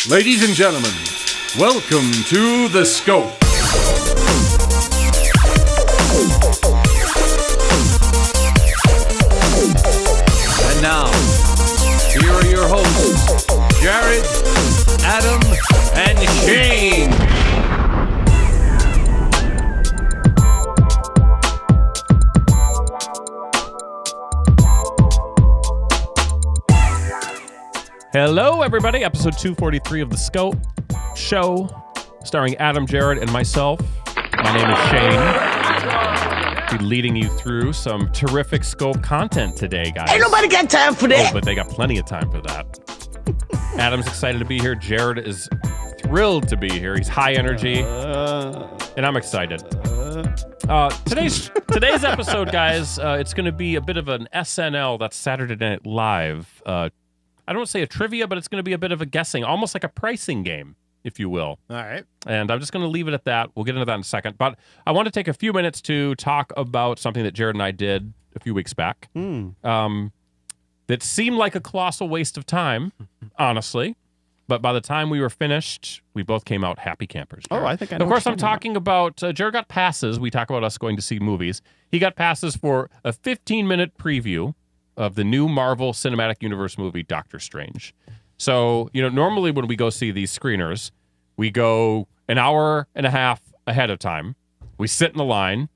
Ladies and gentlemen, welcome to The Scope. And now, here are your hosts, Jared, Adam, and Shane. Hello, everybody. Episode 243 of The Scope Show, starring Adam, Jared, and myself. My name is Shane. I'll be leading you through some terrific Scope content today, guys. Ain't nobody got time for that. Oh, but they got plenty of time for that. Adam's excited to be here. Jared is thrilled to be here. He's high energy, and I'm excited. Today's episode, guys, it's going to be a bit of an SNL, that's Saturday Night Live. I don't want to say a trivia, but it's going to be a bit of a guessing, almost like a pricing game, if you will. All right. And I'm just going to leave it at that. We'll get into that in a second. But I want to take a few minutes to talk about something that Jared and I did a few weeks back that seemed like a colossal waste of time, honestly. But by the time we were finished, we both came out happy campers. Jared. Oh, I think I know. Of course, I'm talking about Jared got passes. We talk about us going to see movies. He got passes for a 15-minute preview of the new Marvel Cinematic Universe movie, Doctor Strange. So, normally when we go see these screeners, we go an hour and a half ahead of time. We sit in the line,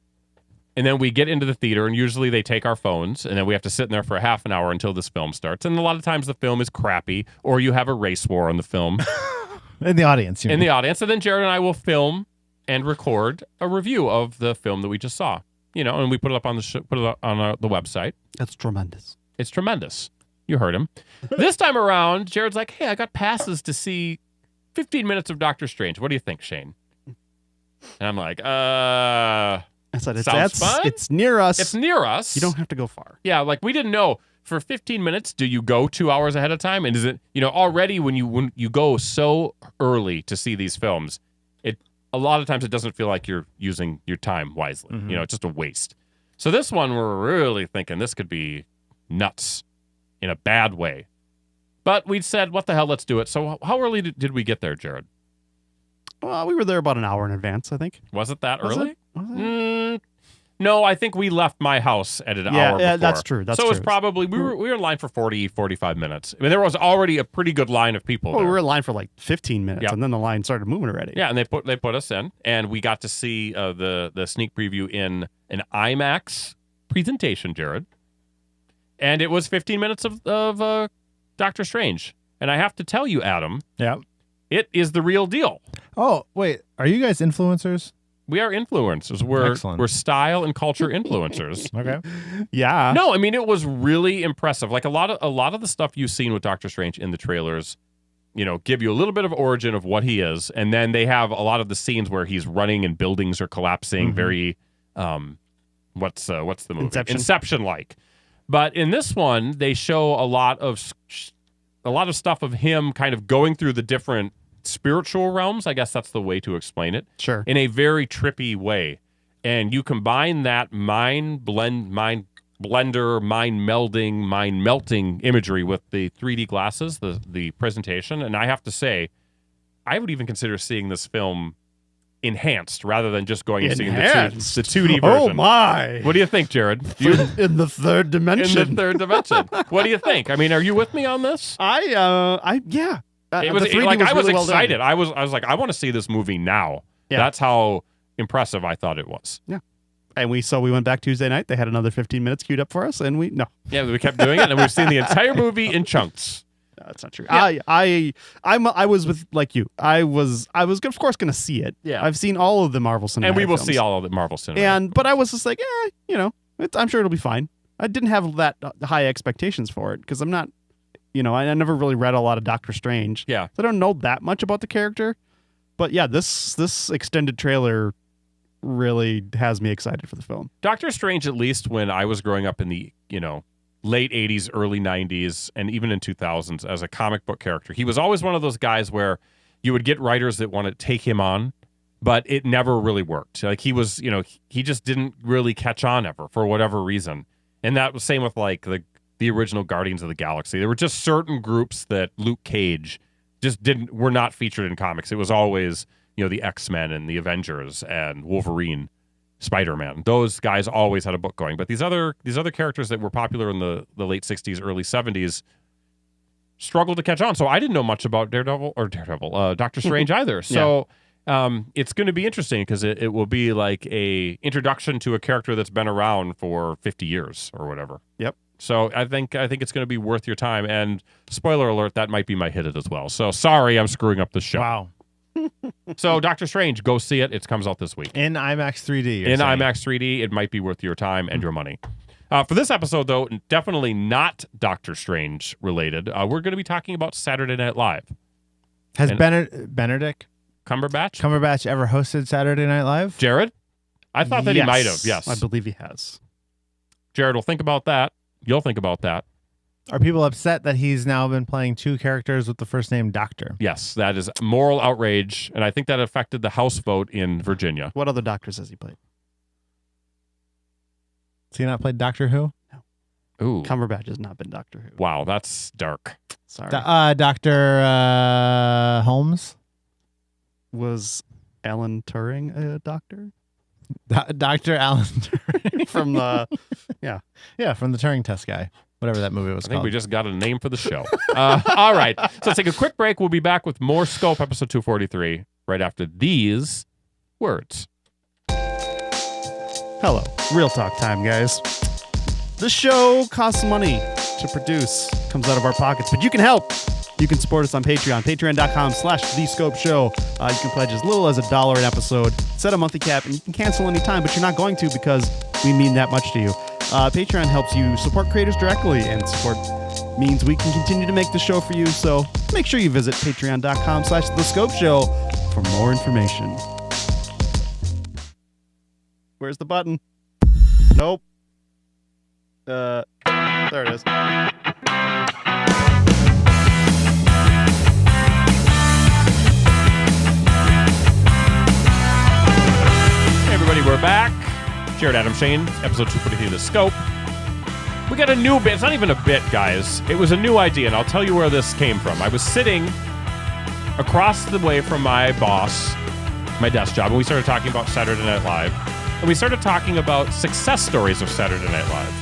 and then we get into the theater, and usually they take our phones, and then we have to sit in there for a half an hour until this film starts. And a lot of times the film is crappy, or you have a race war on the film. In the audience. In the audience. And then Jared and I will film and record a review of the film that we just saw. And we put it up on the the website. That's tremendous. It's tremendous. You heard him. This time around, Jared's like, hey, I got passes to see 15 minutes of Doctor Strange. What do you think, Shane? And I'm like, I said, sounds fun? It's near us. It's near us. You don't have to go far. Yeah, like we didn't know. For 15 minutes, do you go 2 hours ahead of time? And is it, already when you go so early to see these films, a lot of times it doesn't feel like you're using your time wisely. Mm-hmm. It's just a waste. So this one, we're really thinking this could be nuts in a bad way. But we said, what the hell, let's do it. So how early did we get there, Jared? Well, we were there about an hour in advance, I think. Was it that Was early? it? Was it? No, I think we left my house at an hour before. Yeah, that's true. So it was probably, we were in line for 40, 45 minutes. I mean, there was already a pretty good line of people Well, there. we were in line for like 15 minutes, Yep. and then the line started moving already. Yeah, and they put us in, and we got to see the sneak preview in an IMAX presentation, Jared. And it was 15 minutes of Doctor Strange. And I have to tell you, Adam, Yeah. it is the real deal. Oh, wait. Are you guys influencers? We are influencers. Excellent. We're style and culture influencers. Okay. Yeah. No, I mean, it was really impressive. Like a lot of the stuff you've seen with Doctor Strange in the trailers, give you a little bit of origin of what he is, and then they have a lot of the scenes where he's running and buildings are collapsing. Mm-hmm. Very, what's the movie? Inception-like. But in this one, they show a lot of stuff of him kind of going through the different spiritual realms. I guess that's the way to explain it. Sure. In a very trippy way. And you combine that mind melting imagery with the 3D glasses, the presentation. And I have to say, I would even consider seeing this film enhanced rather than just going and seeing the 2D version. Oh, my. What do you think, Jared? In the third dimension. In the third dimension. What do you think? I mean, are you with me on this? Yeah. It was the 3D like I was really well done. excited. I was like, I want to see this movie now. Yeah. That's how impressive I thought it was. Yeah. And we went back Tuesday night. They had another 15 minutes queued up for us, and we Yeah, we kept doing it, and we've seen the entire movie in chunks. No, that's not true. Yeah. I was with like you. I was of course going to see it. Yeah. I've seen all of the Marvel cinematic And we will films. see all of the Marvel cinematic. But I was just like, I'm sure it'll be fine. I didn't have that high expectations for it because I'm not, I never really read a lot of Doctor Strange. Yeah. So I don't know that much about the character. But yeah, this extended trailer really has me excited for the film. Doctor Strange, at least when I was growing up in the, late 80s, early 90s, and even in 2000s as a comic book character, he was always one of those guys where you would get writers that want to take him on, but it never really worked. Like he was, he just didn't really catch on ever for whatever reason. And that was same with like the original Guardians of the Galaxy. There were just certain groups that Luke Cage were not featured in comics. It was always, the X-Men and the Avengers and Wolverine, Spider-Man. Those guys always had a book going. But these other characters that were popular in the late 60s, early 70s struggled to catch on. So I didn't know much about Doctor Strange either. So it's going to be interesting because it will be like a introduction to a character that's been around for 50 years or whatever. Yep. So I think it's going to be worth your time. And spoiler alert, that might be my hit it as well. So sorry, I'm screwing up the show. Wow. So Doctor Strange, go see it. It comes out this week. In IMAX 3D. In IMAX 3D, it might be worth your time and your money. For this episode, though, definitely not Doctor Strange related. We're going to be talking about Saturday Night Live. Has Benedict Cumberbatch ever hosted Saturday Night Live? Jared? I thought that he might have, yes. I believe he has. Jared will think about that. You'll think about that. Are people upset that he's now been playing two characters with the first name Doctor? Yes, that is moral outrage, and I think that affected the House vote in Virginia. What other doctors has he played? Has he not played Doctor Who? No. Ooh. Cumberbatch has not been Doctor Who. Wow, that's dark. Sorry. Dr. Holmes? Was Alan Turing a doctor? Dr. Alan Turing. From the... Yeah, from the Turing Test guy. Whatever that movie was I think called. we just got a name for the show. All right. So let's take a quick break. We'll be back with more Scope, episode 243, right after these words. Hello. Real talk time, guys. This show costs money to produce. Comes out of our pockets, but you can help. You can support us on Patreon. Patreon.com/TheScopeShow. You can pledge as little as $1 an episode. Set a monthly cap, and you can cancel anytime, but you're not going to because we mean that much to you. Patreon helps you support creators directly, and support means we can continue to make the show for you. So make sure you visit patreon.com/TheScopeShow for more information. Where's the button? Nope. There it is. Hey everybody, we're back. Jared Adam Shane, episode 243 of The Scope. We got a new bit. It's not even a bit, guys. It was a new idea, and I'll tell you where this came from. I was sitting across the way from my boss, my desk job, and we started talking about Saturday Night Live. And we started talking about success stories of Saturday Night Live.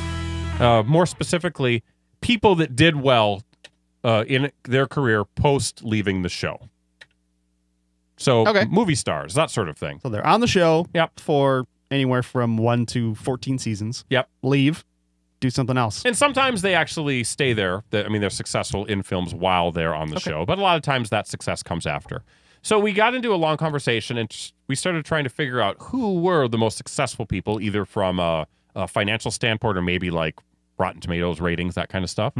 More specifically, people that did well in their career post leaving the show. So movie stars, that sort of thing. So they're on the show Yep. for anywhere from 1 to 14 seasons. Yep. Leave, do something else. And sometimes they actually stay there. They're successful in films while they're on the show. But a lot of times that success comes after. So we got into a long conversation, and we started trying to figure out who were the most successful people, either from a financial standpoint or maybe like Rotten Tomatoes ratings, that kind of stuff.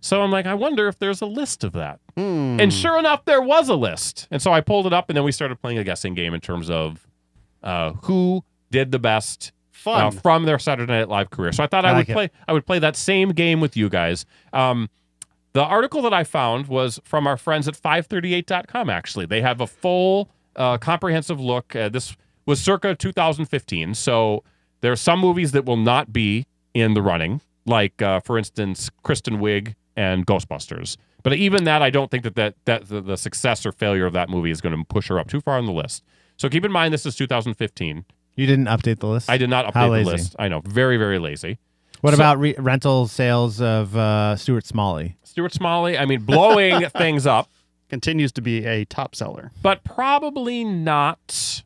So I'm like, I wonder if there's a list of that. And sure enough, there was a list. And so I pulled it up, and then we started playing a guessing game in terms of who did the best from their Saturday Night Live career. So I thought I would play that same game with you guys. The article that I found was from our friends at 538.com, actually. They have a full, comprehensive look. This was circa 2015. So there are some movies that will not be in the running, like, for instance, Kristen Wiig and Ghostbusters. But even that, I don't think that the success or failure of that movie is going to push her up too far on the list. So keep in mind, this is 2015. You didn't update the list? I did not update the list. I know. Very, very lazy. What about rental sales of Stuart Smalley? Stuart Smalley, blowing things up. Continues to be a top seller. But probably not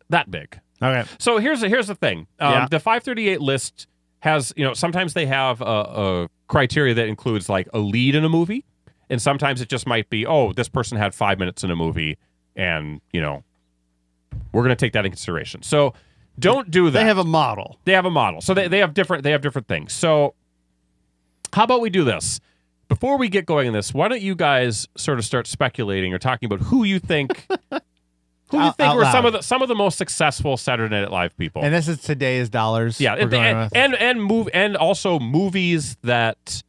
that big. Okay. So here's the thing. The 538 list has, sometimes they have a criteria that includes like a lead in a movie. And sometimes it just might be, this person had 5 minutes in a movie and, we're going to take that in consideration. So don't do that. They have a model. So they have different things. So how about we do this? Before we get going in this, why don't you guys sort of start speculating or talking about who you think were some of the most successful Saturday Night Live people? And this is today's dollars. Yeah, and also movies that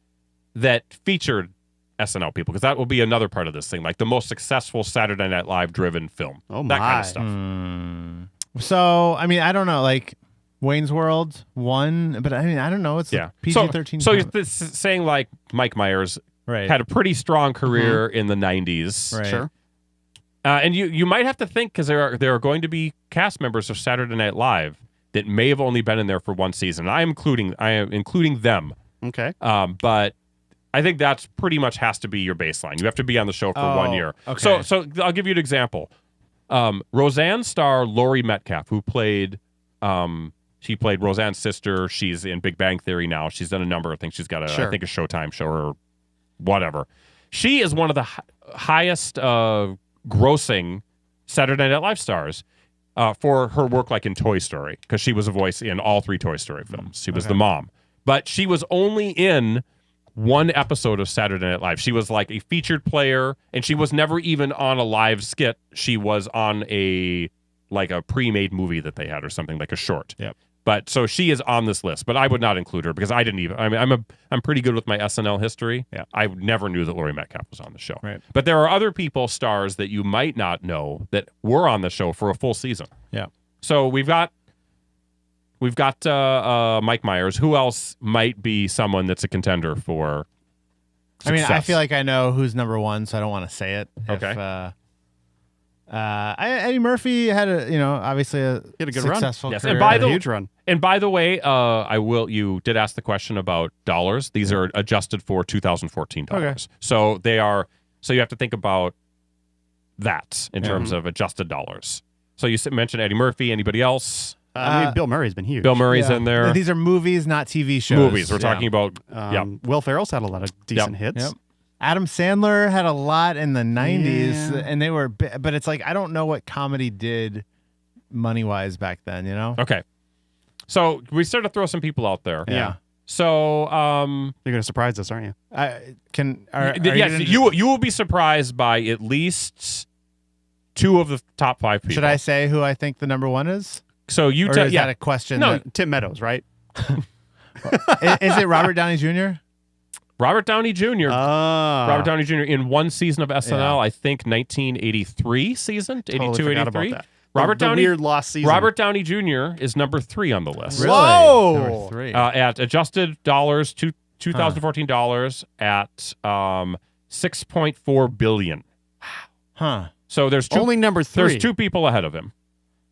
featured SNL people, because that will be another part of this thing, like the most successful Saturday Night Live driven film. That kind of stuff. So, I don't know, like Wayne's World won, but I don't know. It's PG-13. So you're saying like Mike Myers Right. had a pretty strong career in the 90s. Right. Sure. And you might have to think, because there are going to be cast members of Saturday Night Live that may have only been in there for one season. I am including them. Okay. But I think that's pretty much has to be your baseline. You have to be on the show for 1 year. Okay. So I'll give you an example. Roseanne star Laurie Metcalf, who played she played Roseanne's sister. She's in Big Bang Theory now. She's done a number of things. She's got I think a Showtime show or whatever. She is one of the highest grossing Saturday Night Live stars for her work like in Toy Story, because she was a voice in all 3 Toy Story films. She was the mom. But she was only in one episode of Saturday Night Live. She was like a featured player, and she was never even on a live skit. She was on a pre-made movie that they had or something, like a short. Yep. But so she is on this list, but I would not include her because I didn't even. I mean, I'm pretty good with my SNL history. Yeah. I never knew that Laurie Metcalf was on the show. Right. But there are other people, stars that you might not know that were on the show for a full season. Yeah. So we've got Mike Myers. Who else might be someone that's a contender for success? I mean, I feel like I know who's number 1, so I don't want to say it. Okay. Eddie Murphy had obviously a had a good run. successful Yes, career. and by A the huge run. And by the way, you did ask the question about dollars. These are adjusted for 2014 dollars. Okay. So they are. So you have to think about that in terms of adjusted dollars. So you mentioned Eddie Murphy. Anybody else? I mean, Bill Murray's been huge. Bill Murray's in there. These are movies, not TV shows. Movies. We're talking about. Will Ferrell's had a lot of decent hits. Yep. Adam Sandler had a lot in the 90s, and they were, but it's like, I don't know what comedy did money-wise back then, you know? Okay. So we started to throw some people out there. Yeah. So You're going to surprise us, aren't you? yes, you will be surprised by at least 2 of the top 5 people. Should I say who I think the number 1 is? So you Or tell. is that a question? No. Tim Meadows, right? Is it Robert Downey Jr.? Robert Downey Jr. Robert Robert Downey Jr. in one season of SNL, Yeah. I think 1983 season, 82, forgot about 83. that. Robert the Downey, weird lost season. Robert Downey Jr. is number 3 on the list. Really? Whoa! Number 3. At adjusted dollars, 2014 dollars at 6.4 billion. Huh. So there's 2. Only number 3. There's 2 people ahead of him.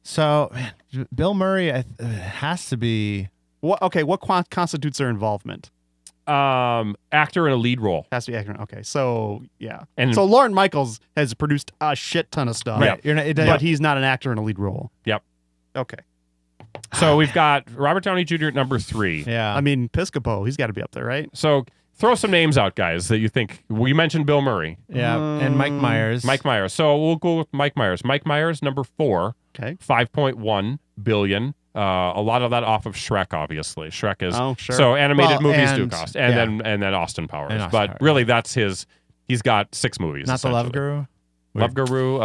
So, man, Bill Murray has to be. What constitutes their involvement? Actor in a lead role. Has to be actor. Okay, so yeah. And- So Lorne Michaels has produced a shit ton of stuff. Right. You're not, But he's not an actor in a lead role. Yep. Okay. So we've got Robert Downey Jr. at number 3. yeah. I mean, Piscopo, he's got to be up there, right? So throw some names out, guys, that you think. We mentioned Bill Murray. yeah. And Mike Myers. Mike Myers. So we'll go with Mike Myers. Mike Myers, number 4, Okay. 5.1 billion. A lot of that off of Shrek, obviously. Shrek is sure. so animated Well, movies do and- cost, yeah. and then Austin Powers. And Austin but Powers. really, that's his. He's got 6 movies. Not the Love essentially. Guru. Love Guru.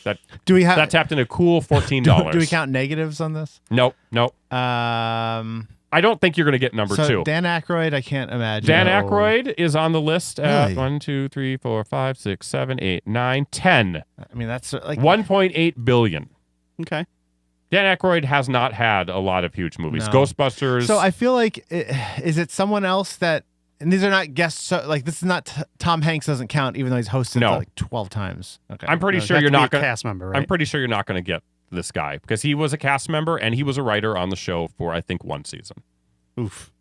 That Do we have? that tapped in a cool $14. do we count negatives on this? Nope. I don't think you're going to get number 2. Dan Aykroyd, I can't imagine. Dan Aykroyd is on the list at Really? 1, 2, 3, 4, 5, 6, 7, 8, 9, 10. I mean, that's like 1.8 billion. Okay. Dan Aykroyd has not had a lot of huge movies. No. Ghostbusters. So I feel like is it someone else that? And these are not guests. So like this is not Tom Hanks doesn't count, even though he's hosted No. like 12 times. Okay. I'm pretty No, sure have you're to be not a going. cast member, right? I'm pretty sure you're not going to get this guy because he was a cast member and he was a writer on the show for I think 1 season, Oof.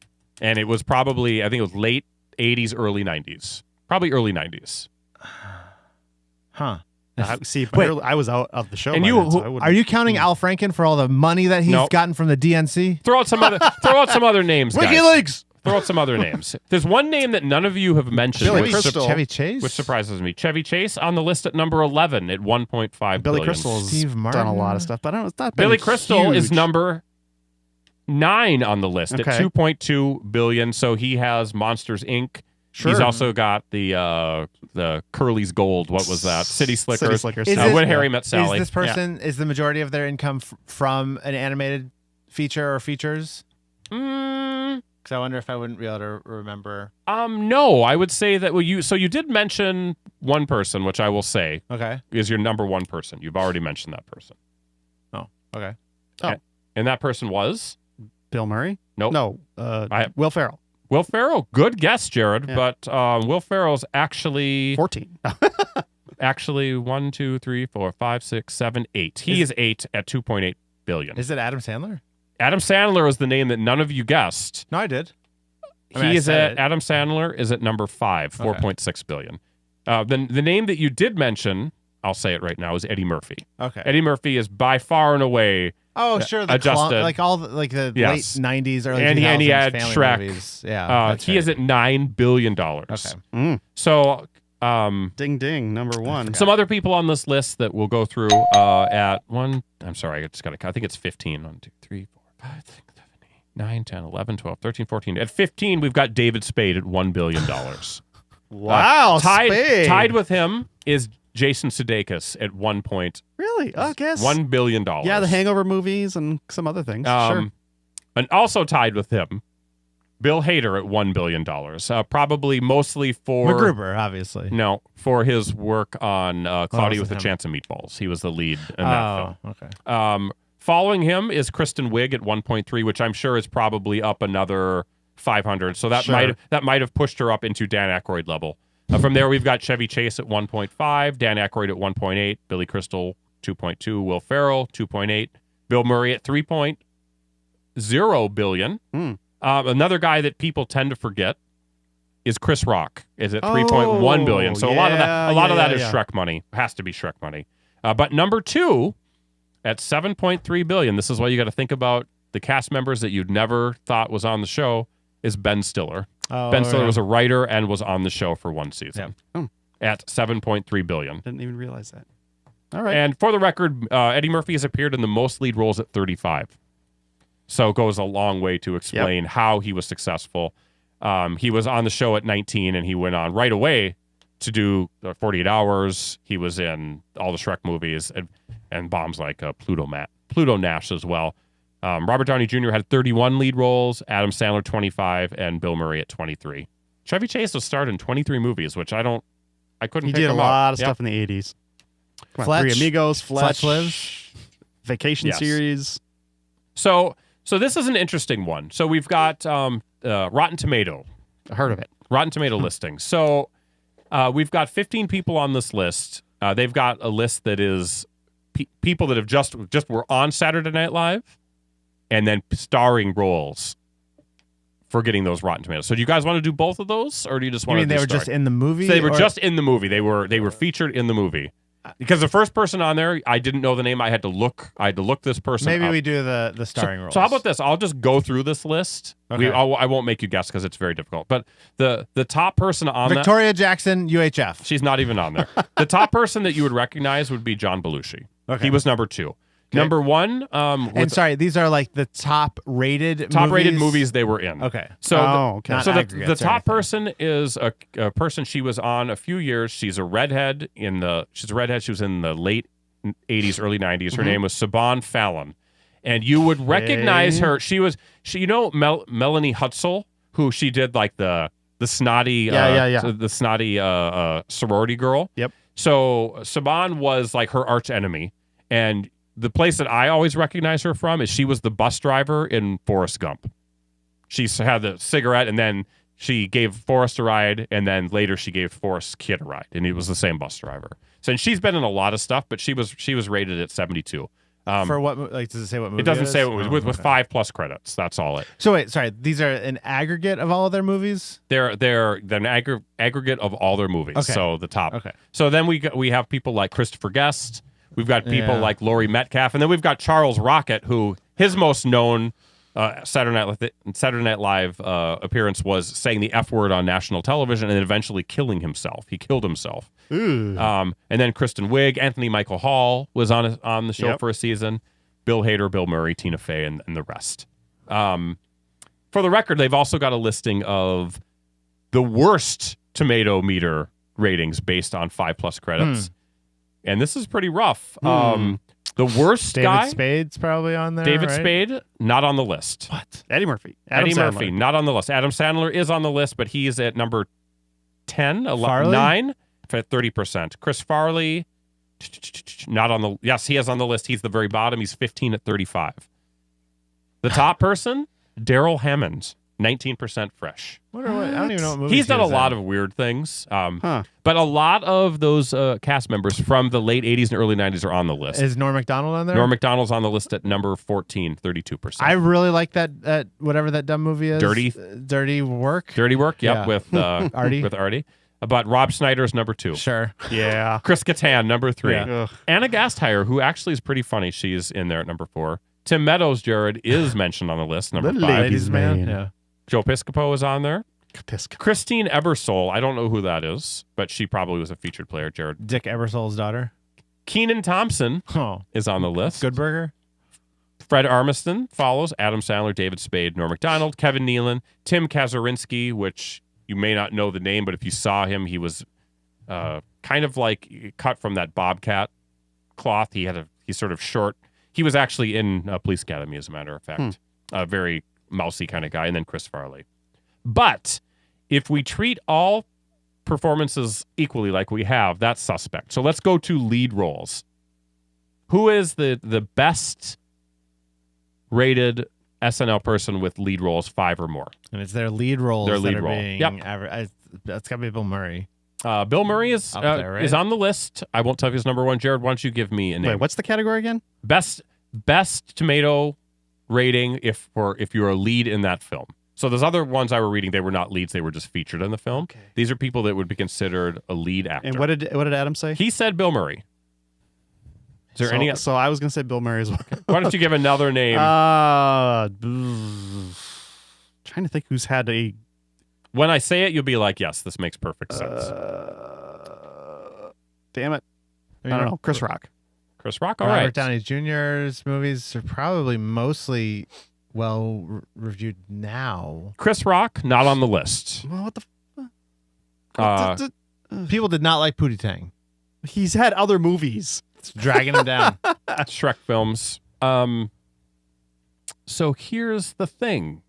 and it was probably I think it was late 80s, early 90s, probably early 90s. Huh. See, Wait. I was out of the show. And by you- then, so I wouldn't- Are you counting Al Franken for all the money that he's Nope. gotten from the DNC? Throw out some other names, guys. WikiLeaks. Throw out some other names. There's one name that none of you have mentioned, Billy which, Crystal. Chevy Chase. which surprises me. Chevy Chase on the list at number 11 at 1.5 Billy billion. Crystal's Steve done Martin. a lot of stuff, but I don't. It's not been Billy Crystal is huge. number 9 on the list Okay. at 2.2 billion. So he has Monsters Inc. Sure. He's also got the Curly's Gold. What was that? City Slickers. City Slickers. Is When it- Harry Met Sally. Is this person is the majority of their income from an animated feature or features? Because I wonder if I wouldn't be able to remember. No, I would say that. Well, you did mention one person, which I will say Okay. is your number 1 person. You've already mentioned that person, Oh. Okay. and that person was Bill Murray. Nope. No. I- Will Ferrell. Will Ferrell, good guess, Jared, Yeah. but Will Ferrell's actually 14. actually 1, 2, 3, 4, 5, 6, 7, 8. He is 8 at 2.8 billion. Is it Adam Sandler? Adam Sandler is the name that none of you guessed. No, I did. I mean, He I is said at it. Adam Sandler is at number 5, 4.6 billion. The name that you did mention, I'll say it right now, is Eddie Murphy. Okay. Eddie Murphy is by far and away. Oh, sure. The adjusted. like all the, like the Yes. late 90s, early And 2000s he had family Shrek. movies. Yeah. He is at $9 billion. Okay. So Ding, ding. Number 1. some other people on this list that we'll go through at one. I'm sorry, I just got to count. I think it's 15. 1, 2, 3, 4, 5, 6, 7, 8, 9, 10, 11, 12, 13, 14. At 15, we've got David Spade at $1 billion. Wow. Spade. Tied with him is Jason Sudeikis at Really? I guess. $1 billion. Yeah, the Hangover movies and some other things. Sure. And also tied with him, Bill Hader at $1 billion. Probably mostly for MacGruber, obviously. No, for his work on Cloudy was with it a him? Chance of Meatballs. He was the lead in that film. Okay. Following him is Kristen Wiig at 1.3, which I'm sure is probably up another 500. So that Sure. might have pushed her up into Dan Aykroyd level. From there, we've got Chevy Chase at 1.5, Dan Aykroyd at 1.8, Billy Crystal 2.2, Will Ferrell 2.8, Bill Murray at 3.0 billion. Another guy that people tend to forget is Chris Rock, is at 3.1 billion. So a lot of that is Shrek money. Has to be Shrek money. But number 2 at 7.3 billion. This is why you got to think about the cast members that you'd never thought was on the show. Is Ben Stiller. Ben Stiller was a writer and was on the show for one season at 7.3 billion. Didn't even realize that. All right. And for the record, Eddie Murphy has appeared in the most lead roles at 35. So it goes a long way to explain how he was successful. He was on the show at 19 and he went on right away to do 48 Hours. He was in all the Shrek movies and bombs like Pluto Nash as well. Robert Downey Jr. had 31 lead roles, Adam Sandler 25, and Bill Murray at 23. Chevy Chase was starred in 23 movies, which I couldn't He pick did a him lot up. of stuff in the 80s. Come on, Fletch. Three Amigos, Fletch Lives. Vacation Yes. series. So this is an interesting one. So we've got Rotten Tomato. I heard of it. Rotten Tomato listing. So we've got 15 people on this list. They've got a list that is people that have just were on Saturday Night Live and then starring roles for getting those Rotten Tomatoes. So do you guys want to do both of those, or do you just You want mean to they do were just starring? in the movie? So they were or- just in the movie. They were featured in the movie. Because the first person on there, I didn't know the name. I had to look this person Maybe up. we do the starring roles. So how about this? I'll just go through this list. Okay. I won't make you guess because it's very difficult. But the top person on that, Victoria Jackson, UHF. she's not even on there. The top person that you would recognize would be John Belushi. Okay. He was number 2. Number 1, And sorry, these are like the top rated movies they were in. Okay. So okay. Not so the aggregates or top anything. person is a person she was on a few years. She's a redhead She was in the late 80s, early 90s. Her name was Saban Fallon. And you would recognize her. She Melanie Hutzel, who she did like the snotty the snotty sorority girl. Yep. So Saban was like her arch enemy. And the place that I always recognize her from is she was the bus driver in Forrest Gump. She had the cigarette, and then she gave Forrest a ride, and then later she gave Forrest's kid a ride, and it was the same bus driver. So and she's been in a lot of stuff, but she was rated at 72. For what? Like, does it say what movie? It doesn't is? say what it was with okay. 5+ credits. That's all it. So wait, sorry. These are an aggregate of all of their movies. They're an aggregate of all their movies. Okay. So the top. Okay. So then we have people like Christopher Guest. We've got people Yeah. like Laurie Metcalf, and then we've got Charles Rocket, who his most known Saturday Night Live appearance was saying the F word on national television and then eventually killing himself. He killed himself. Ooh. And then Kristen Wiig, Anthony Michael Hall was on the show Yep. for a season. Bill Hader, Bill Murray, Tina Fey, and the rest. For the record, they've also got a listing of the worst tomato meter ratings based on 5+ credits. And this is pretty rough. The worst David guy, Spade's probably on there. David right? Spade, not on the list. What? Eddie Murphy. Eddie Adam Sandler. Murphy, not on the list. Adam Sandler is on the list, but he's at number 10, 11, Farley? 9 for 30%. Chris Farley, not on the. Yes, he is on the list. He's the very bottom. He's 15 at 35. The top person, Daryl Hammond. 19% fresh. Wonder what, I don't even know what movies He's done he a was lot in. of weird things. But a lot of those cast members from the late 80s and early 90s are on the list. Is Norm Macdonald on there? Norm Macdonald's on the list at number 14, 32%. I really like that whatever that dumb movie is. Dirty Work. Dirty Work, yep, Yeah. with Artie. With Artie. But Rob Schneider's number 2. Sure. Yeah. Chris Kattan, number 3. Yeah. Ugh. Anna Gasteyer, who actually is pretty funny, she's in there at number 4. Tim Meadows, Jared, is mentioned on the list, number The 5. ladies' man. Yeah. Joe Piscopo is on there. Pisco. Christine Ebersole, I don't know who that is, but she probably was a featured player, Jared. Dick Ebersole's daughter. Keenan Thompson Oh. is on the list. Good Burger. Fred Armisen follows. Adam Sandler, David Spade, Norm Macdonald, Kevin Nealon, Tim Kazurinsky, which you may not know the name, but if you saw him, he was kind of like cut from that Bobcat cloth. He's sort of short. He was actually in Police Academy, as a matter of fact. A very mousy kind of guy. And then Chris Farley. But if we treat all performances equally like we have, that's suspect. So let's go to lead roles. Who is the best rated SNL person with lead roles 5 or more? And it's their lead roles. Their lead that are role. Being Yep. That's got to be Bill Murray. Bill Murray is Up there, right? is on the list. I won't tell you his number 1. Jared, why don't you give me a name? Wait, what's the category again? Best tomato rating if you're a lead in that film. So those other ones I were reading, they were not leads; they were just featured in the film. Okay. These are people that would be considered a lead actor. And what did Adam say? He said Bill Murray. Is there any? So I was going to say Bill Murray as well. Why don't you give another name? Trying to think who's had a. When I say it, you'll be like, "Yes, this makes perfect sense." Damn it! I don't know. Chris Rock. Chris Rock, all Robert right. Downey Jr.'s movies are probably mostly reviewed now. Chris Rock, not on the list. Well, what the? People did not like Pootie Tang. He's had other movies. It's dragging him down. Shrek films. So here's the thing.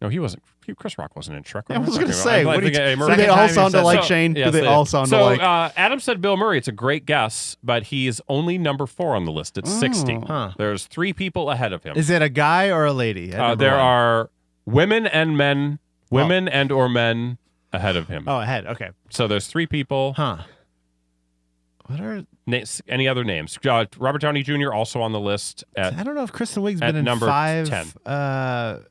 No, he wasn't. Chris Rock wasn't in Shrek. I What was am going to talking say, about? what I do think Second they time all he sound said alike, so. Shane? Yes, Do they all sound alike? Adam said Bill Murray. It's a great guess, but he's only number 4 on the list. It's 60. Huh. There's 3 people ahead of him. Is it a guy or a lady? There are women and men, women and or men ahead of him. Oh, ahead. Okay. So there's 3 people. Huh. What are? Any other names? Robert Downey Jr. also on the list. I don't know if Kristen Wiig's at been in number 5 10. starring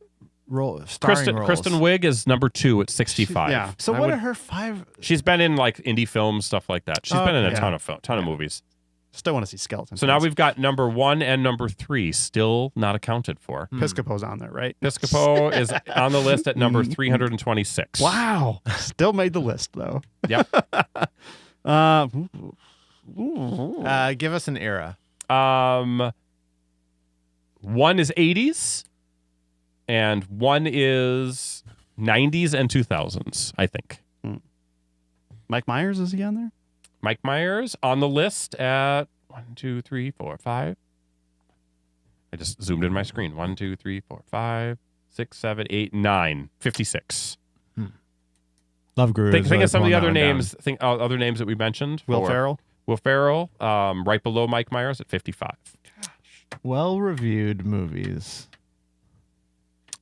roles. Kristen Wiig is number 2 at 65. Yeah. So I what would- are her 5? She's been in like indie films, stuff like that. She's been in a Okay. ton of movies. Still want to see Skeleton. So now we've got number 1 and number 3 still not accounted for. Piscopo's on there, right? Piscopo is on the list at number 326. Wow. Still made the list though. Yep. Give us an era. 1 is 80s and 1 is 90s and 2000s, I think. Mike Myers, is he on there? Mike Myers on the list at 1, 2, 3, 4, 5. I just zoomed in my screen. 1, 2, 3, 4, 5, 6, 7, 8, 9, 56. Love Guru. Think of some of the other names. Other names that we mentioned. Will Ferrell. Will Ferrell, right below Mike Myers at 55. Well-reviewed movies.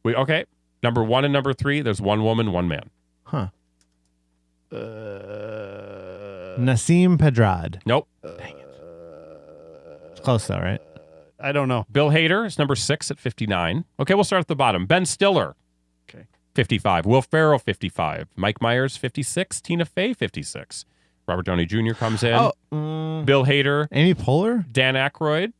Okay. Number 1 and number 3. There's 1 woman, 1 man. Huh. Nassim Pedrad. Nope. Close though, right? I don't know. Bill Hader is number 6 at 59. Okay, we'll start at the bottom. Ben Stiller. Okay. 55. Will Ferrell, 55. Mike Myers, 56. Tina Fey, 56. Robert Downey Jr. comes in. Bill Hader. Amy Poehler. Dan Aykroyd.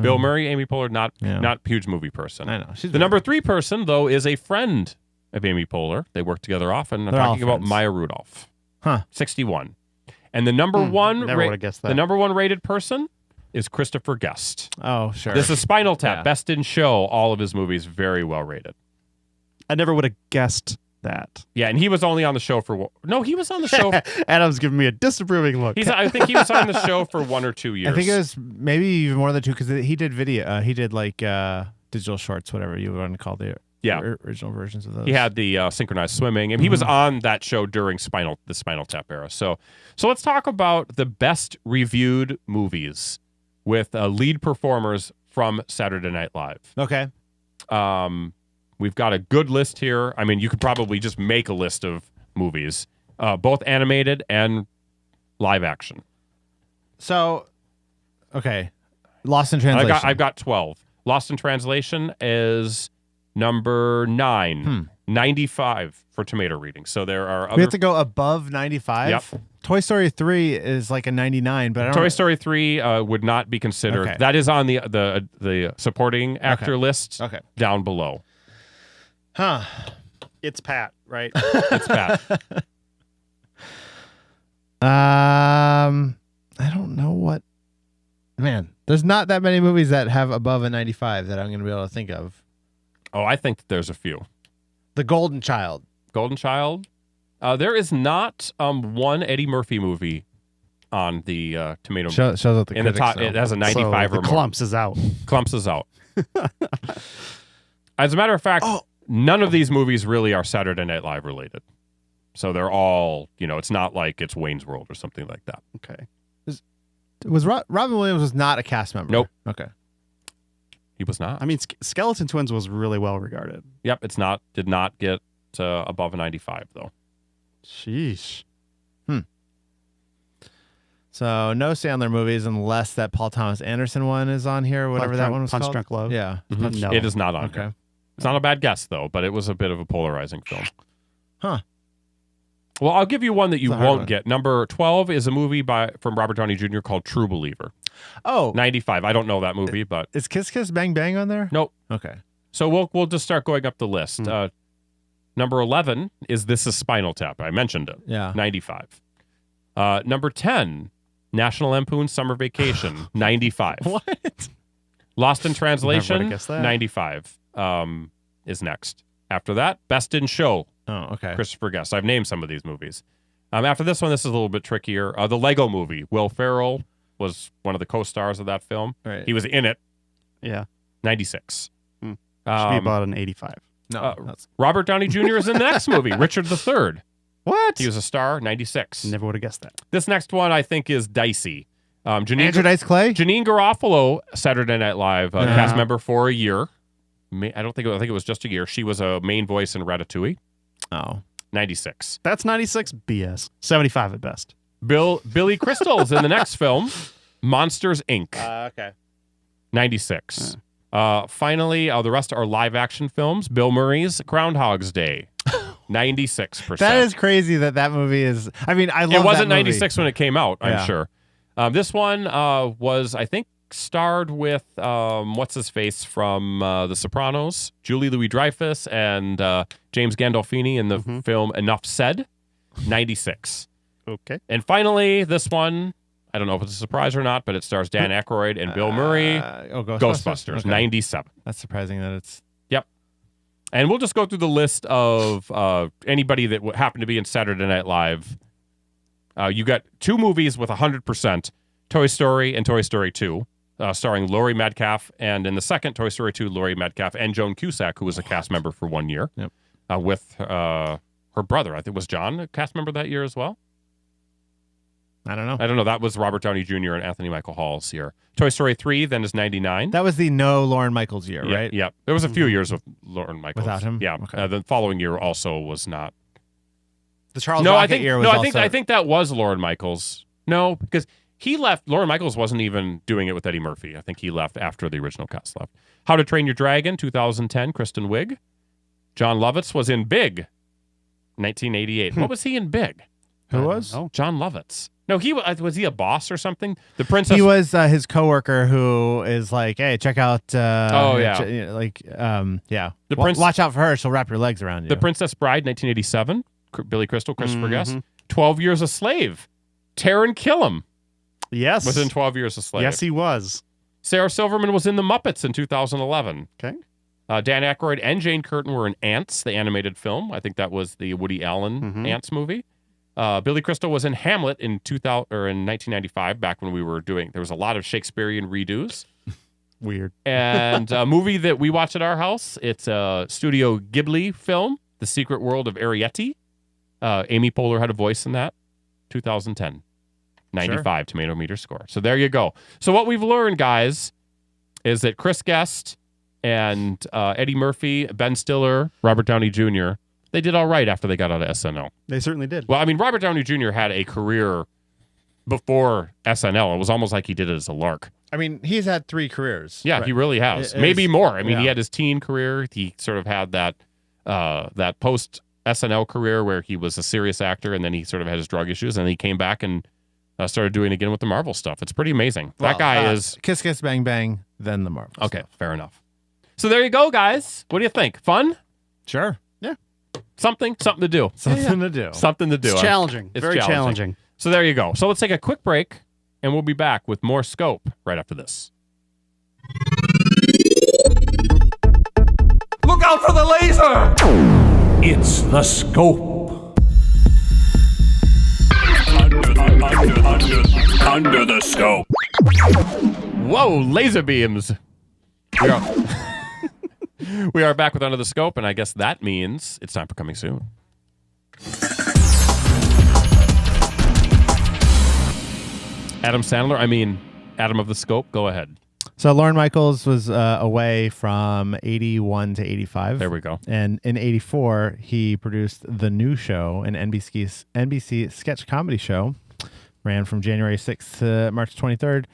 Bill Murray, Amy Poehler, not huge movie person. I know. The number 3 person, though, is a friend of Amy Poehler. They work together often. I'm They're all talking about friends. Maya Rudolph. Huh. 61. And the number one Never would have guessed that. the number 1 rated person is Christopher Guest. Oh, sure. This is Spinal Tap, Yeah. Best in Show. All of his movies very well rated. I never would have guessed that. Yeah, and he was only on the show for he was on the show. Adam's giving me a disapproving look. I think he was on the show for 1 or 2 years. I think it was maybe even more than 2 because he did video. He did like digital shorts, whatever you want to call the original versions of those. He had the synchronized swimming, and he was on that show during the Spinal Tap era. So let's talk about the best reviewed movies with lead performers from Saturday Night Live. Okay. We've got a good list here. I mean, you could probably just make a list of movies, both animated and live action. So, okay. Lost in Translation. I've got 12. Lost in Translation is number 9. 95 for tomato reading. So there are other... We have to go above 95? Yep. Toy Story 3 is like a 99, but I don't Toy Story 3 would not be considered. Okay. That is on the supporting actor list down below. Huh. It's Pat, right? It's Pat. I don't know what... Man, there's not that many movies that have above a 95 that I'm going to be able to think of. Oh, I think that there's a few. The Golden Child. Golden Child. There is not one Eddie Murphy movie on the tomato. Shows up the in the top. critics, It has a 95 so or the more. Clumps is out. Clumps is out. As a matter of fact, none of these movies really are Saturday Night Live related. So they're all, it's not like it's Wayne's World or something like that. Okay. Was Robin Williams was not a cast member? Nope. Okay. He was not. I mean, Skeleton Twins was really well regarded. Yep, did not get above a 95 though. Sheesh. So no Sandler movies unless that Paul Thomas Anderson one is on here, whatever that one was Punch called. Drunk Love. Yeah. No. It is not on. Okay. Here. It's not a bad guess though, but it was a bit of a polarizing film. Huh. Well, I'll give you one that you It's a hard won't one. get. Number 12 is a movie from Robert Downey Jr. called True Believer. Oh, 95. I don't know that movie, but is Kiss Kiss Bang Bang on there? nope. Okay. So we'll just start going up the list. Number 11 is This Is Spinal Tap. I mentioned it. Yeah. 95. Number 10, National Lampoon's Summer Vacation. 95. What? Lost in Never Translation. would've guessed that. 95 is next. After that, Best in Show. Oh, okay. Christopher Guest. I've named some of these movies. After this one, this is a little bit trickier. The Lego Movie. Will Ferrell was one of the co-stars of that film. Right. He was in it. Yeah. 96. Should be about an 85. No. that's- Robert Downey Jr. is in the next movie, Richard III. What? He was a star, 96. Never would have guessed that. This next one, I think, is dicey. Andrew Dice Clay? Janine Garofalo, Saturday Night Live cast member for a year. I think it was just a year. She was a main voice in Ratatouille. Oh. 96. That's 96 BS. 75 at best. Billy Crystal's in the next film, Monsters, Inc. Okay. 96. Finally, the rest are live action films. Bill Murray's Groundhog's Day. 96%. That is crazy that movie is. I mean, I love It wasn't that movie. 96 when it came out, I'm Yeah. sure. This one was, I think, starred with what's his face from The Sopranos, Julie Louis-Dreyfus, and James Gandolfini in the film Enough Said. 96. Okay. And finally, this one, I don't know if it's a surprise or not, but it stars Dan Aykroyd and Bill Murray. Ghostbusters. Okay. 97. That's surprising that it's. Yep. And we'll just go through the list of anybody that happened to be in Saturday Night Live. You got 2 movies with 100%, Toy Story and Toy Story 2, starring Laurie Metcalf, and in the second Toy Story 2, Laurie Metcalf and Joan Cusack, who was a cast member for 1 year, with her brother. I think was John a cast member that year as well. I don't know. I don't know. That was Robert Downey Jr. and Anthony Michael Hall's year. Toy Story 3 then is 99. That was the no Lauren Michaels year, Yeah, right? Yeah. There was a few years with Lauren Michaels. Without him? Yeah. Okay. The following year also was not. The Charles No, Rocket I think year was I think that was Lauren Michaels. No, because he left. Lauren Michaels wasn't even doing it with Eddie Murphy. I think he left after the original cast left. How to Train Your Dragon, 2010, Kristen Wiig. John Lovitz was in Big, 1988. What was he in Big? Who was? Oh, John Lovitz. No, he was he a boss or something? The Princess. He was his coworker who is like, hey, check out. Oh, yeah. Yeah. The prince- Watch out for her. She'll wrap your legs around you. The Princess Bride, 1987. Billy Crystal, Christopher Guest. Mm-hmm. 12 Years a Slave. Taron Killam yes. was in 12 Years a Slave. Yes, he was. Sarah Silverman was in The Muppets in 2011. Okay. Dan Aykroyd and Jane Curtin were in Ants, the animated film. I think that was the Woody Allen Ants movie. Billy Crystal was in Hamlet in 1995, back when we were doing. There was a lot of Shakespearean redos. Weird. And a movie that we watch at our house. It's a Studio Ghibli film, The Secret World of Arrietty. Amy Poehler had a voice in that. 2010, 95 tomato meter score. So there you go. So what we've learned, guys, is that Chris Guest and Eddie Murphy, Ben Stiller, Robert Downey Jr., they did all right after they got out of SNL. They certainly did. Well, I mean, Robert Downey Jr. had a career before SNL. It was almost like he did it as a lark. I mean, he's had 3 careers. Yeah, Right. he really has. It Maybe is- more. I mean, he yeah. had his teen career. He sort of had that post SNL career where he was a serious actor, and then he sort of had his drug issues, and he came back and started doing it again with the Marvel stuff. It's pretty amazing. Well, that guy is Kiss Kiss Bang Bang, then the Marvel. okay. stuff. Fair enough. So there you go, guys. What do you think? Fun? Sure. Something to do. Something to do. Something to do. It's challenging. It's Very challenging. So there you go. So let's take a quick break, and we'll be back with more Scope right after this. Look out for the laser! It's the scope. Under the scope. Whoa, laser beams. We are back with Under the Scope, and I guess that means it's time for Coming Soon. Adam of the Scope, go ahead. So Lorne Michaels was away from 81 to 85. There we go. And in 84, he produced The New Show, an NBC sketch comedy show. Ran from January 6th to March 23rd.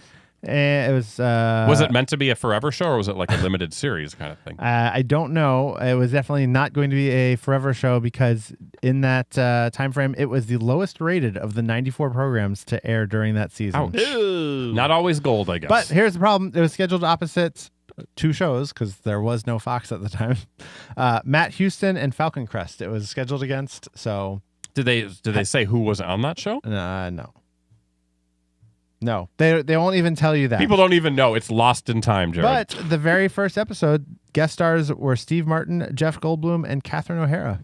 And it was... Was it meant to be a forever show, or was it like a limited series kind of thing? I don't know. It was definitely not going to be a forever show because in that time frame, it was the lowest rated of the 94 programs to air during that season. Ouch. Not always gold, I guess. But here's the problem. It was scheduled opposite 2 shows because there was no Fox at the time. Matt Houston and Falcon Crest. It was scheduled against, so... Did they say who was on that show? No. No, they won't even tell you that. People don't even know. It's lost in time, Jared. But the very first episode, guest stars were Steve Martin, Jeff Goldblum, and Catherine O'Hara.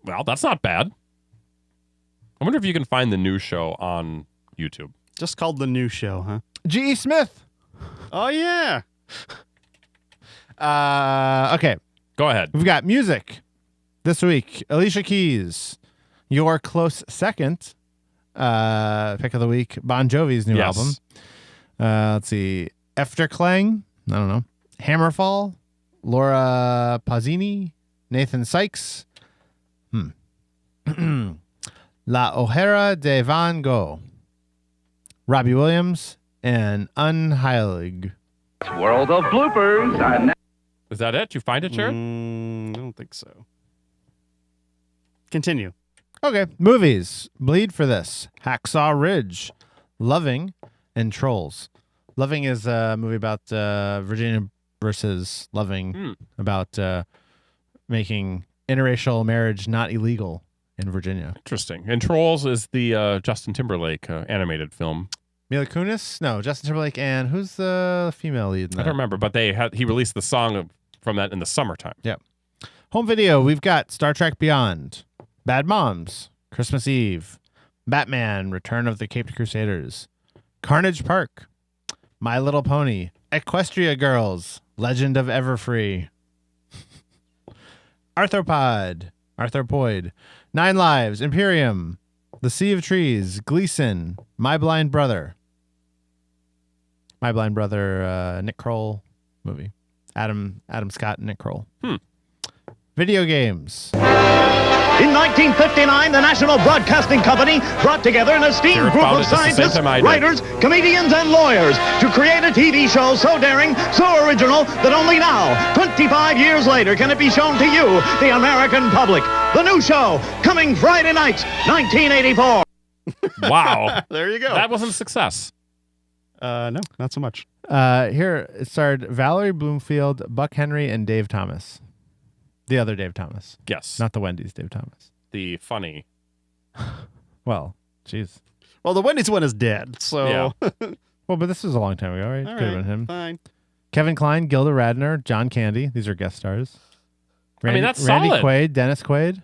Well, that's not bad. I wonder if you can find the new show on YouTube. Just called The New Show, huh? G.E. Smith. Oh, yeah. Okay, Go ahead. we've got music this week. Alicia Keys, your close second pick of the week. Bon Jovi's new Yes. album. Let's see. Efterklang. I don't know. Hammerfall. Laura Pausini. Nathan Sykes. La Ojera de Van Gogh. Robbie Williams and Unheilig. World of bloopers. Is that it? You find it, Jared? I don't think so. Continue. Okay, movies. Bleed for this. Hacksaw Ridge, Loving, and Trolls. Loving is a movie about Virginia versus Loving, about making interracial marriage not illegal in Virginia. Interesting. And Trolls is the Justin Timberlake animated film. Mila Kunis? No, Justin Timberlake, and who's the female lead in that? I don't remember, but he released the song from that in the summertime. Yep. Home video, we've got Star Trek Beyond, Bad Moms, Christmas Eve, Batman, Return of the Caped Crusaders, Carnage Park, My Little Pony, Equestria Girls, Legend of Everfree, Arthropoid, 9 Lives, Imperium, The Sea of Trees, Gleason, My Blind Brother, Nick Kroll movie, Adam Scott and Nick Kroll. Video games. In 1959, the National Broadcasting Company brought together an esteemed Jared group found of it just the same scientists, time I did. writers, comedians, and lawyers to create a TV show so daring, so original, that only now, 25 years later, can it be shown to you, the American public. The New Show, coming Friday nights, 1984. Wow. There you go. That wasn't a success. No, not so much. Here it starred Valerie Bloomfield, Buck Henry, and Dave Thomas. The other Dave Thomas, Yes. not the Wendy's Dave Thomas. The funny. Well, jeez. Well, the Wendy's one is dead, so... Yeah. Well, but this was a long time ago, right? All Could have right, been him. fine. Kevin Kline, Gilda Radner, John Candy. These are guest stars. I mean, that's Randy solid. Quaid, Dennis Quaid,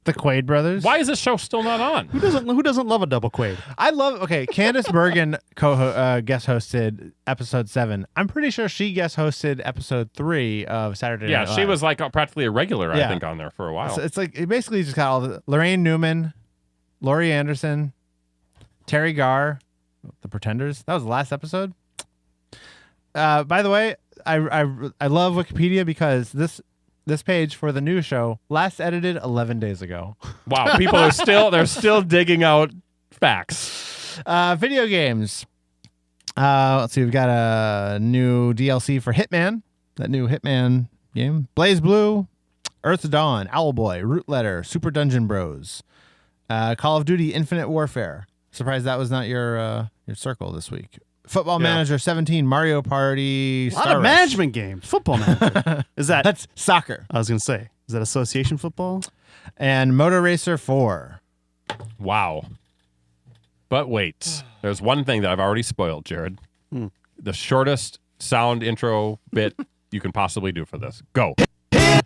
the Quaid brothers. Why is this show still not on? Who doesn't love a double Quaid? I love. Okay, Candice Bergen guest hosted episode 7. I'm pretty sure she guest hosted episode 3 of Saturday Night Yeah, Live. she was like practically a regular, I Yeah. think, on there for a while. So it's like it basically just got all the Lorraine Newman, Laurie Anderson, Terry Garr, The Pretenders. That was the last episode. By the way, I love Wikipedia because this page for the new show last edited 11 days ago. Wow, people are still digging out facts. Video games. Let's see. We've got a new DLC for Hitman. That new Hitman game. Blaze Blue, Earth's Dawn, Owlboy, Root Letter, Super Dungeon Bros, Call of Duty Infinite Warfare. Surprised that was not your circle this week. Football Manager 17, Mario Party, A lot of management games. Football manager. That's soccer. I was going to say, is that association football? And Motor Racer 4. Wow. But wait, there's one thing that I've already spoiled, Jared. The shortest sound intro bit you can possibly do for this. Go. Try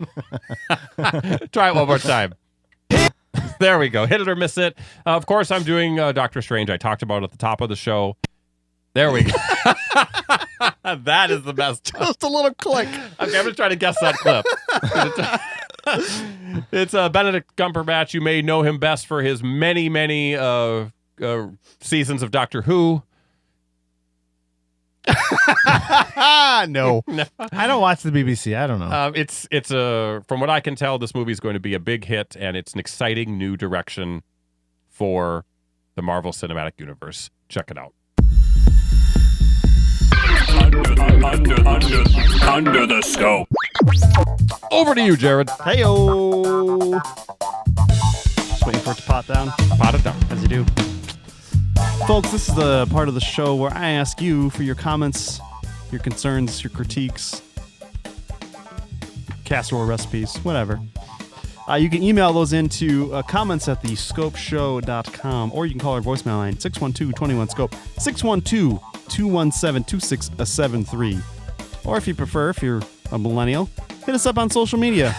it one more time. There we go. Hit it or miss it. Of course, I'm doing Doctor Strange. I talked about it at the top of the show. There we go. That is the best. Just a little click. Okay, I'm going to try to guess that clip. It's Benedict Cumberbatch. You may know him best for his many, many seasons of Doctor Who. No. I don't watch the BBC. I don't know. It's from what I can tell, this movie is going to be a big hit, and it's an exciting new direction for the Marvel Cinematic Universe. Check it out. Under the scope. Over to you, Jared. Hey-o. Just waiting for it to pot down. Pot it down. As you do. Folks, this is the part of the show where I ask you for your comments, your concerns, your critiques, casserole recipes, whatever. You can email those into comments at thescopeshow.com, or you can call our voicemail line 612-21-SCOPE, 612-217-2673. Or if you prefer, if you're a millennial, hit us up on social media.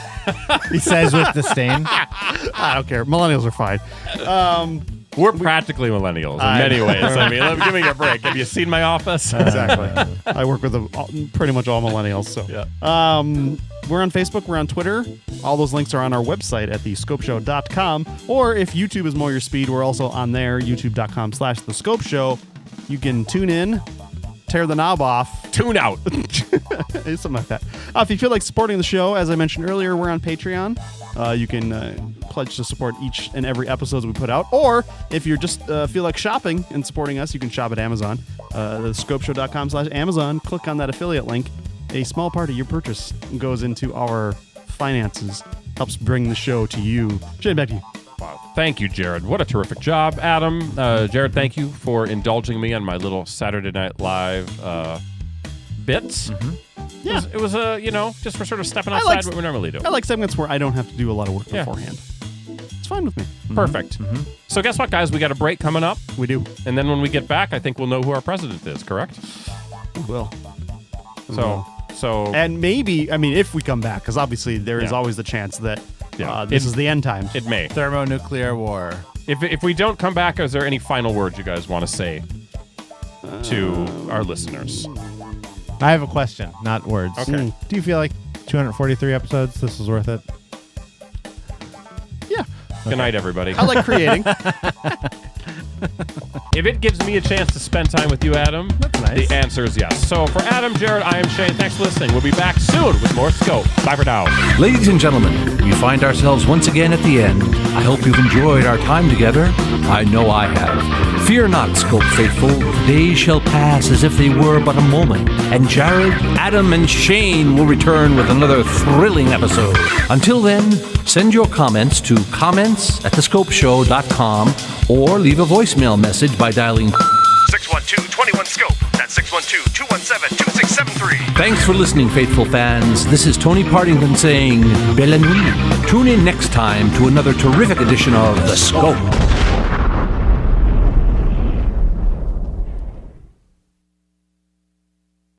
He says with disdain. I don't care. Millennials are fine. We're practically millennials in many ways. I mean, give me a break. Have you seen my office? Exactly. I work with pretty much all millennials. So, yeah. We're on Facebook. We're on Twitter. All those links are on our website at thescopeshow.com. Or if YouTube is more your speed, we're also on there, youtube.com/thescopeshow. You can tune in, tear the knob off. Tune out. Something like that. If you feel like supporting the show, as I mentioned earlier, we're on Patreon. You can pledge to support each and every episode we put out. Or if you just feel like shopping and supporting us, you can shop at Amazon. Thescopeshow.com/Amazon. Click on that affiliate link. A small part of your purchase goes into our finances, helps bring the show to you. Jade, back to you. Wow. Thank you, Jared. What a terrific job, Adam. Jared, thank you for indulging me on my little Saturday Night Live bits. Mm-hmm. Yeah. It was just for sort of stepping outside what we normally do. I like segments where I don't have to do a lot of work beforehand. It's fine with me. Perfect. Mm-hmm. So guess what, guys? We got a break coming up. We do. And then when we get back, I think we'll know who our president is, correct? We will. So and maybe, if we come back, because obviously there is always the chance that this is the end times. It may. Thermonuclear war. If we don't come back, is there any final words you guys want to say to our listeners? I have a question, not words. Okay. Do you feel like 243 episodes, this was worth it? Yeah. Good night, everybody. I like creating. If it gives me a chance to spend time with you, Adam, That's nice. The answer is yes. So for Adam, Jared, I am Shane. Thanks for listening. We'll be back soon with more Scope. Bye for now. Ladies and gentlemen, we find ourselves once again at the end. I hope you've enjoyed our time together. I know I have. Fear not, Scope faithful. Days shall pass as if they were but a moment, and Jared, Adam, and Shane will return with another thrilling episode. Until then, send your comments to comments@thescopeshow.com or leave a voicemail message by dialing 612-21-SCOPE. That's 612-217-2673. Thanks for listening, faithful fans. This is Tony Partington saying Belle Nuit. Tune in next time to another terrific edition of The Scope.